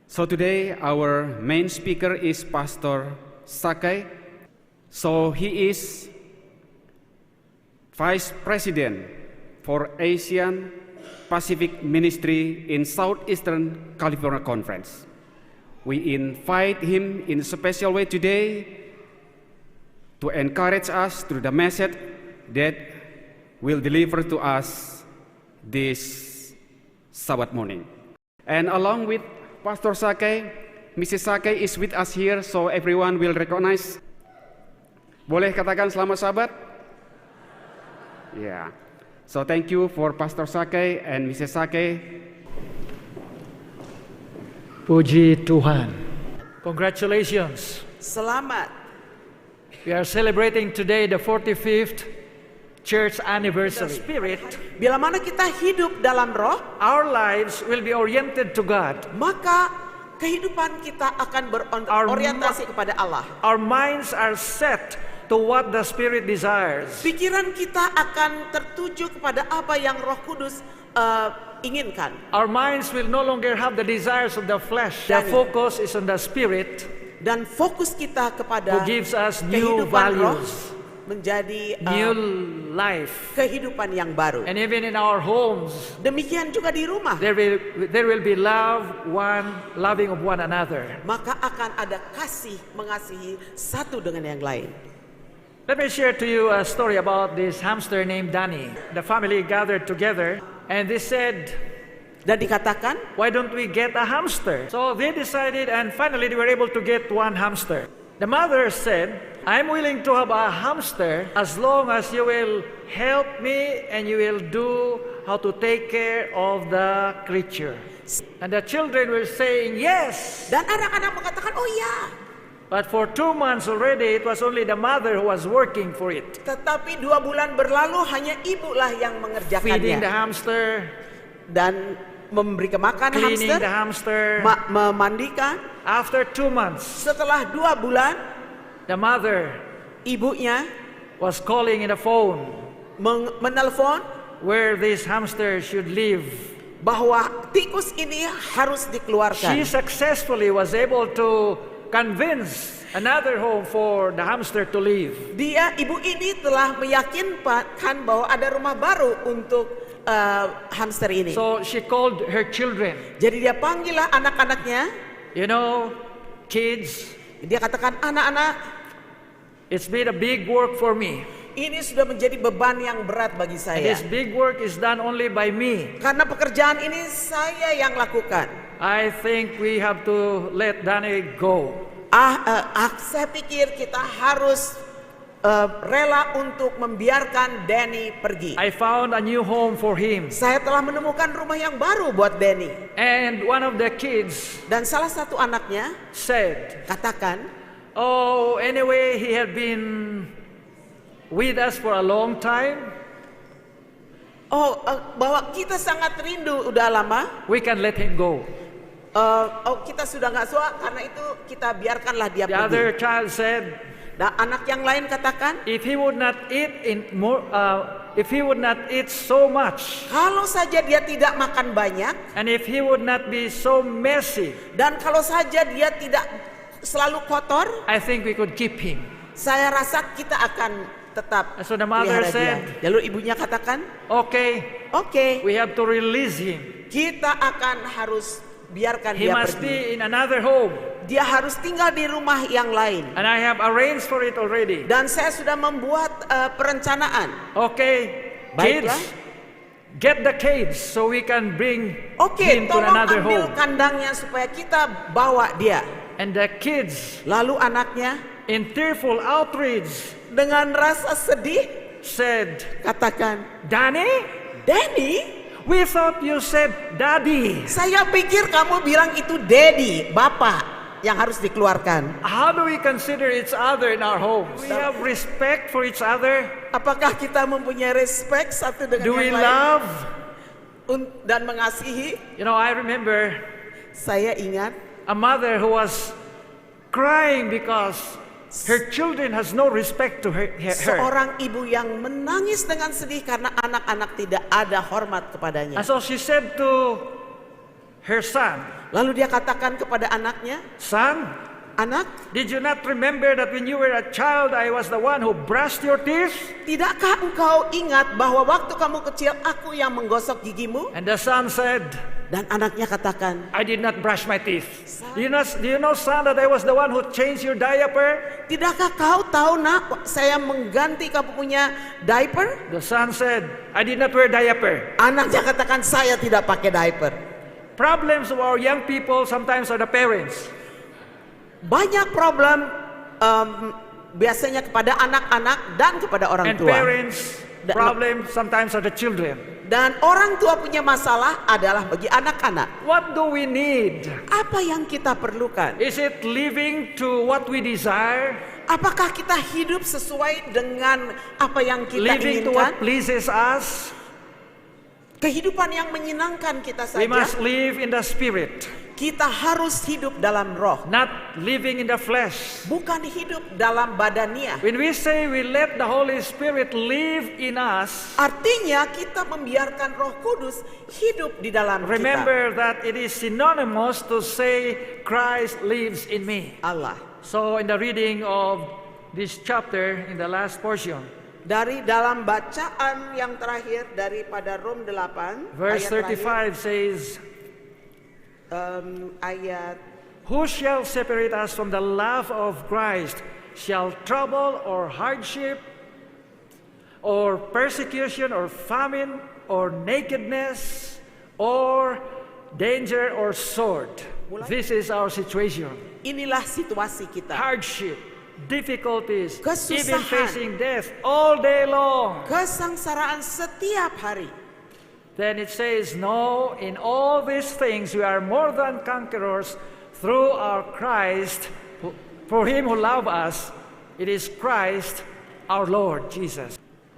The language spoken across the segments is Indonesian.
So today our main speaker is Pastor Sakai. So he is Vice President for Asian Pacific Ministry in Southeastern California Conference. We invite him in a special way today to encourage us through the message that will deliver to us this Sabbath morning. And along with Pastor Sakai, Mrs. Sakai is with us here, so everyone will recognize. Boleh katakan selamat Sabat? Yeah. So thank you for Pastor Sakai and Mrs. Sakai. Puji Tuhan. Congratulations. Selamat. We are celebrating today the 45th church anniversary. Spirit, bila mana kita hidup dalam roh, Our lives will be oriented to God. maka kehidupan kita akan berorientasi kepada Allah. Our minds are set to what the Spirit desires. Pikiran kita akan tertuju kepada apa yang Roh Kudus inginkan. Our minds will no longer have the desires of the flesh. The focus is on the Spirit Dan fokus kita kepada who gives us new kehidupan roh values, menjadi new life. kehidupan yang baru. And even in our homes, Demikian juga di rumah. there will be loving of one another. Maka akan ada kasih mengasihi satu dengan yang lain. Let me share to you a story about this hamster named Danny. The family gathered together and they said, Dan dikatakan, why don't we get a hamster? So they decided and finally they were able to get one hamster. The mother said, I'm willing to have a hamster as long as you will help me and you will do how to take care of the creature. And the children were saying, yes. dan anak-anak mengatakan, oh ya. But for 2 months already, it was only the mother who was working for it. Tetapi 2 bulan berlalu hanya ibulah yang Feeding the mengerjakannya. hamster, Dan memberi makan cleaning hamster, the hamster. memandikan. After 2 months, Setelah 2 bulan, the mother ibunya was calling in the phone menelpon where this hamster should live. bahwa tikus ini harus She dikeluarkan. successfully was able to convince another home for the hamster to live. Ibu ini telah meyakinkan bahwa ada rumah baru untuk hamster ini. So she called her children. Jadi dia panggillah anak-anaknya. You know, kids, Dia katakan, anak-anak, it's been a big work for me. ini sudah menjadi beban yang berat bagi And saya. this big work is done only by me. Karena pekerjaan ini saya yang lakukan. I think we have to let Danny go. Saya pikir kita harus rela untuk membiarkan Danny pergi. I found a new home for him. Saya telah menemukan rumah yang baru buat Danny. And one of the kids Dan salah satu anaknya said, katakan, oh, anyway, he had been with us for a long time. bahwa kita sangat rindu udah lama. We can let him go. Kita sudah nggak suka, karena itu kita biarkanlah dia The pergi. other child said, Dan anak yang lain katakan, if he would not eat so much, kalau saja dia tidak makan banyak, and if he would not be so messy, dan kalau saja dia tidak selalu kotor, I think we could keep him. saya rasa kita akan tetap So the mother pelihara dia. said, Lalu ibunya katakan, okay, oke, we have to release him. kita akan harus biarkan He dia must pergi. be in another home. Dia harus tinggal di rumah yang lain. And I have arranged for it already. Dan saya sudah membuat perencanaan. Okay, kids, Baiklah. get the cage so we can bring Oke, him to tolong another ambil home. kandangnya supaya kita bawa dia. And the kids, Lalu anaknya in tearful outrage, dengan rasa sedih said, katakan, Danny, Danny, we thought you said daddy. saya pikir kamu bilang itu daddy, bapak yang harus dikeluarkan. How do we consider each other in our homes? We have respect for each other. Apakah kita mempunyai respect satu dengan Do we yang lain love? dan mengasihi? You know, I remember Saya ingat a mother who was crying because her children has no respect to her. seorang ibu yang menangis dengan sedih karena anak-anak tidak ada hormat kepadanya. And so she said to her son, Lalu dia katakan kepada anaknya, "Son, anak, did you not remember that when you were a child, I was the one who brushed your teeth?" tidakkah engkau ingat bahwa waktu kamu kecil aku yang menggosok gigimu? And the son said, Dan anaknya katakan, "I did not brush my teeth." Do you know, son, that I was the one who changed your diaper? tidakkah kau tahu nak, saya mengganti kamu punya diaper? The son said, "I did not wear diaper." Anaknya katakan, saya tidak pakai diaper. Problems of our young people sometimes are the parents. Banyak problem biasanya kepada anak-anak dan kepada orang And tua. parents' problems sometimes are the children. Dan orang tua punya masalah adalah bagi anak-anak. What do we need? Apa yang kita perlukan? Is it living to what we desire? Apakah kita hidup sesuai dengan apa yang kita Living to what inginkan? pleases us? Kehidupan yang menyenangkan kita We saja. must live in the spirit, Kita harus hidup dalam roh, not living in the flesh. bukan hidup dalam badania. When we say we let the Holy Spirit live in us, Artinya kita membiarkan Roh Kudus hidup di dalam kita. remember that it is synonymous to say Christ lives in me. Allah. So in the reading of this chapter, in the last portion, Dari dalam bacaan yang terakhir daripada Rom 8 verse ayat terakhir, 35 says, ayat "Who shall separate us from the love of Christ? Shall trouble or hardship or persecution or famine or nakedness or danger or sword?" This is our situation. inilah situasi kita. Hardship, difficulties, Kesusahan. even facing death all day long. Kesengsaraan setiap hari. Then it says, "No, in all these things we are more than conquerors through our Christ, for him who loved us. It is Christ our Lord Jesus."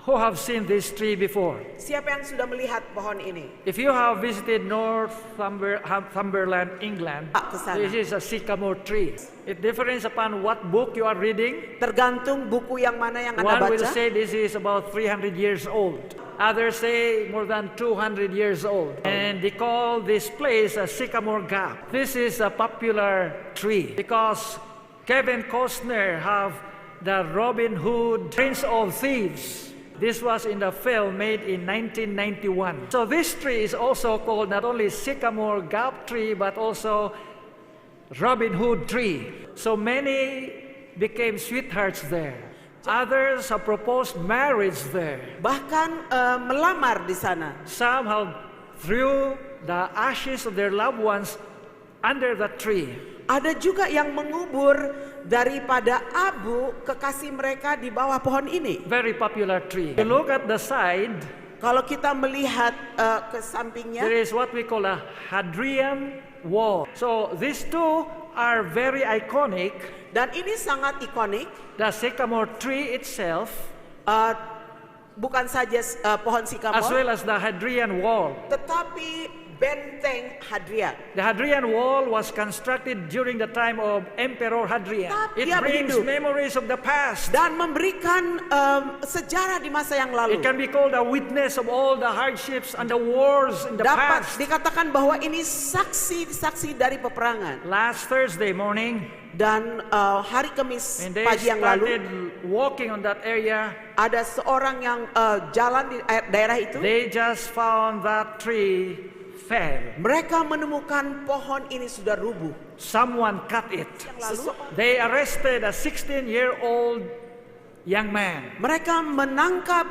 Who have seen this tree before? Siapa yang sudah melihat pohon ini? If you have visited Northumberland, England, Ke sana. this is a sycamore tree. It depends upon what book you are reading. Tergantung buku yang mana yang Anda One will baca. say this is about 300 years old. Others say more than 200 years old. And they call this place a Sycamore Gap. This is a popular tree because Kevin Costner have the Robin Hood Prince of Thieves. This was in the film made in 1991. So this tree is also called not only Sycamore Gap tree but also Robin Hood tree. So many became sweethearts there. Others have proposed marriage there. Bahkan melamar di sana. Some have threw the ashes of their loved ones under the tree. Ada juga yang mengubur daripada abu kekasih mereka di bawah pohon ini. Very popular tree. You look at the side, Kalau kita melihat ke sampingnya, there is what we call a Hadrian wall. So these two are very iconic. dan ini sangat ikonik. The sycamore tree itself, Bukan saja pohon as sikamor, well as the Hadrian wall. tetapi benteng Hadrian. The Hadrian wall was constructed during the time of Emperor Hadrian. It Dia brings berhidup. memories of the past. Dan memberikan sejarah di masa yang lalu. It can be called a witness of all the hardships and the wars in the Dapat past. dikatakan bahwa ini saksi-saksi dari peperangan. Last Thursday morning, Dan hari Kamis when they pagi yang lalu, started walking on that area, ada seorang yang jalan di daerah itu. they just found that tree fell. Mereka menemukan pohon ini sudah rubuh. Someone cut it. Lalu They arrested a 16-year-old young man, mereka menangkap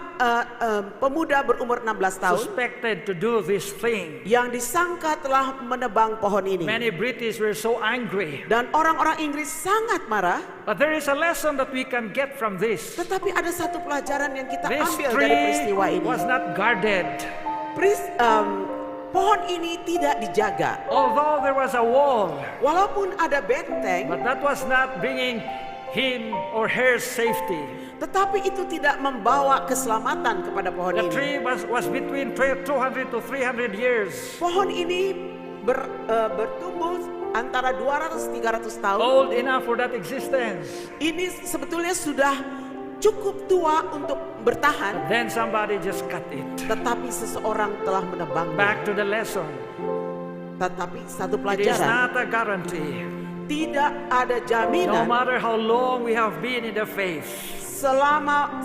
pemuda berumur 16 tahun suspected to do this thing. yang disangka telah menebang pohon ini. Many British were so angry. Dan orang-orang Inggris sangat marah. But there is a lesson that we can get from this. Tetapi ada satu pelajaran yang kita This ambil dari tree peristiwa ini. was not guarded. Pohon ini tidak dijaga. Although there was a wall, Walaupun ada benteng, but that was not bringing him or her safety. tetapi itu tidak membawa keselamatan kepada pohon The ini. tree was between 200 to 300 years. Pohon ini bertumbuh antara 200-300 tahun. Old enough for that existence. Ini sebetulnya sudah cukup tua untuk bertahan, Then somebody just cut it. tetapi seseorang telah menebangnya. Back to the lesson. Tetapi satu It is pelajaran, not a guarantee. tidak ada No jaminan matter how long we have been in the faith, selama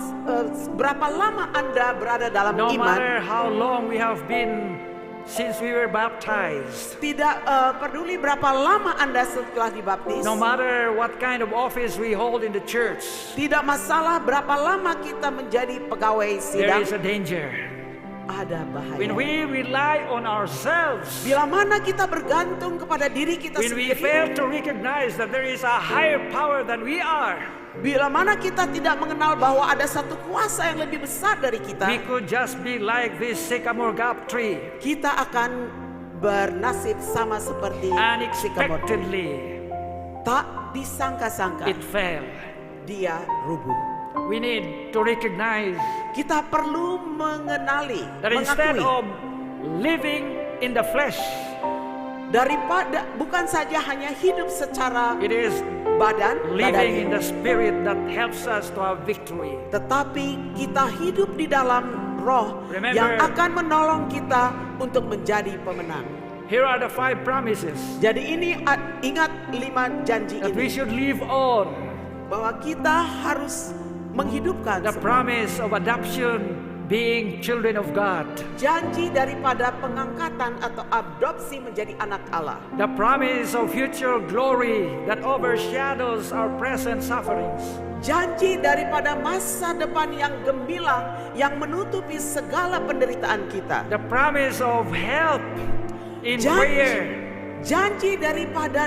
berapa lama Anda berada dalam no iman, matter how long we have been since we were baptized, tidak peduli berapa lama Anda setelah dibaptis, no matter what kind of office we hold in the church, tidak masalah berapa lama kita menjadi pegawai there sidang, is a danger. ada When bahaya. we rely on ourselves, Bila mana kita bergantung kepada diri kita when we sendiri, fail to recognize that there is a higher power than we are, bila mana kita tidak mengenal bahwa ada satu kuasa yang lebih besar dari we kita, could just be like this sycamore gap tree. kita akan bernasib sama seperti sycamore. Unexpectedly, Tak disangka-sangka it fell. dia rubuh. We need to recognize Kita perlu mengenali, that instead mengakui, of living in the flesh, daripada bukan saja hanya hidup secara it is badan, living in badani, the spirit that helps us to have victory. tetapi kita hidup di dalam roh Remember- yang akan menolong kita untuk menjadi pemenang. Here are the 5 promises Jadi ini ingat 5 janji that we ini, should live on. bahwa kita harus menghidupkan The semua. promise of adoption, being children of God. Janji daripada pengangkatan atau adopsi menjadi anak Allah. The promise of future glory that overshadows our present sufferings. Janji daripada masa depan yang gemilang yang menutupi segala penderitaan kita. The promise of help in Janji, prayer. janji daripada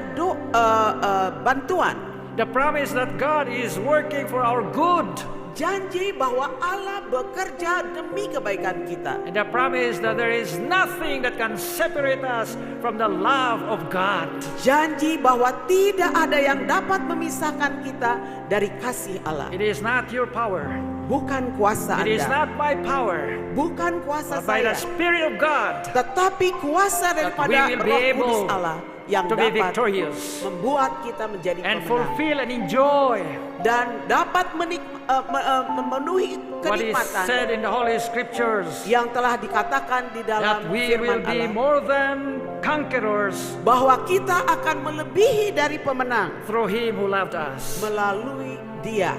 bantuan. The promise that God is working for our good. Janji bahwa Allah bekerja demi kebaikan kita. And the promise that there is nothing that can separate us from the love of God. Janji bahwa tidak ada yang dapat memisahkan kita dari kasih Allah. It is not your power. Bukan kuasa It is Anda, not my power. bukan kuasa But by the saya, Spirit of God tetapi kuasa daripada we will be Roh able Kudus Allah yang to be dapat victorious membuat kita menjadi and pemenang fulfill and enjoy dan dapat memenuhi what is kenikmatan said in the Holy Scriptures, yang telah dikatakan di dalam that we will firman be Allah, more than conquerors bahwa kita akan melebihi dari pemenang through Him who loved us. melalui Dia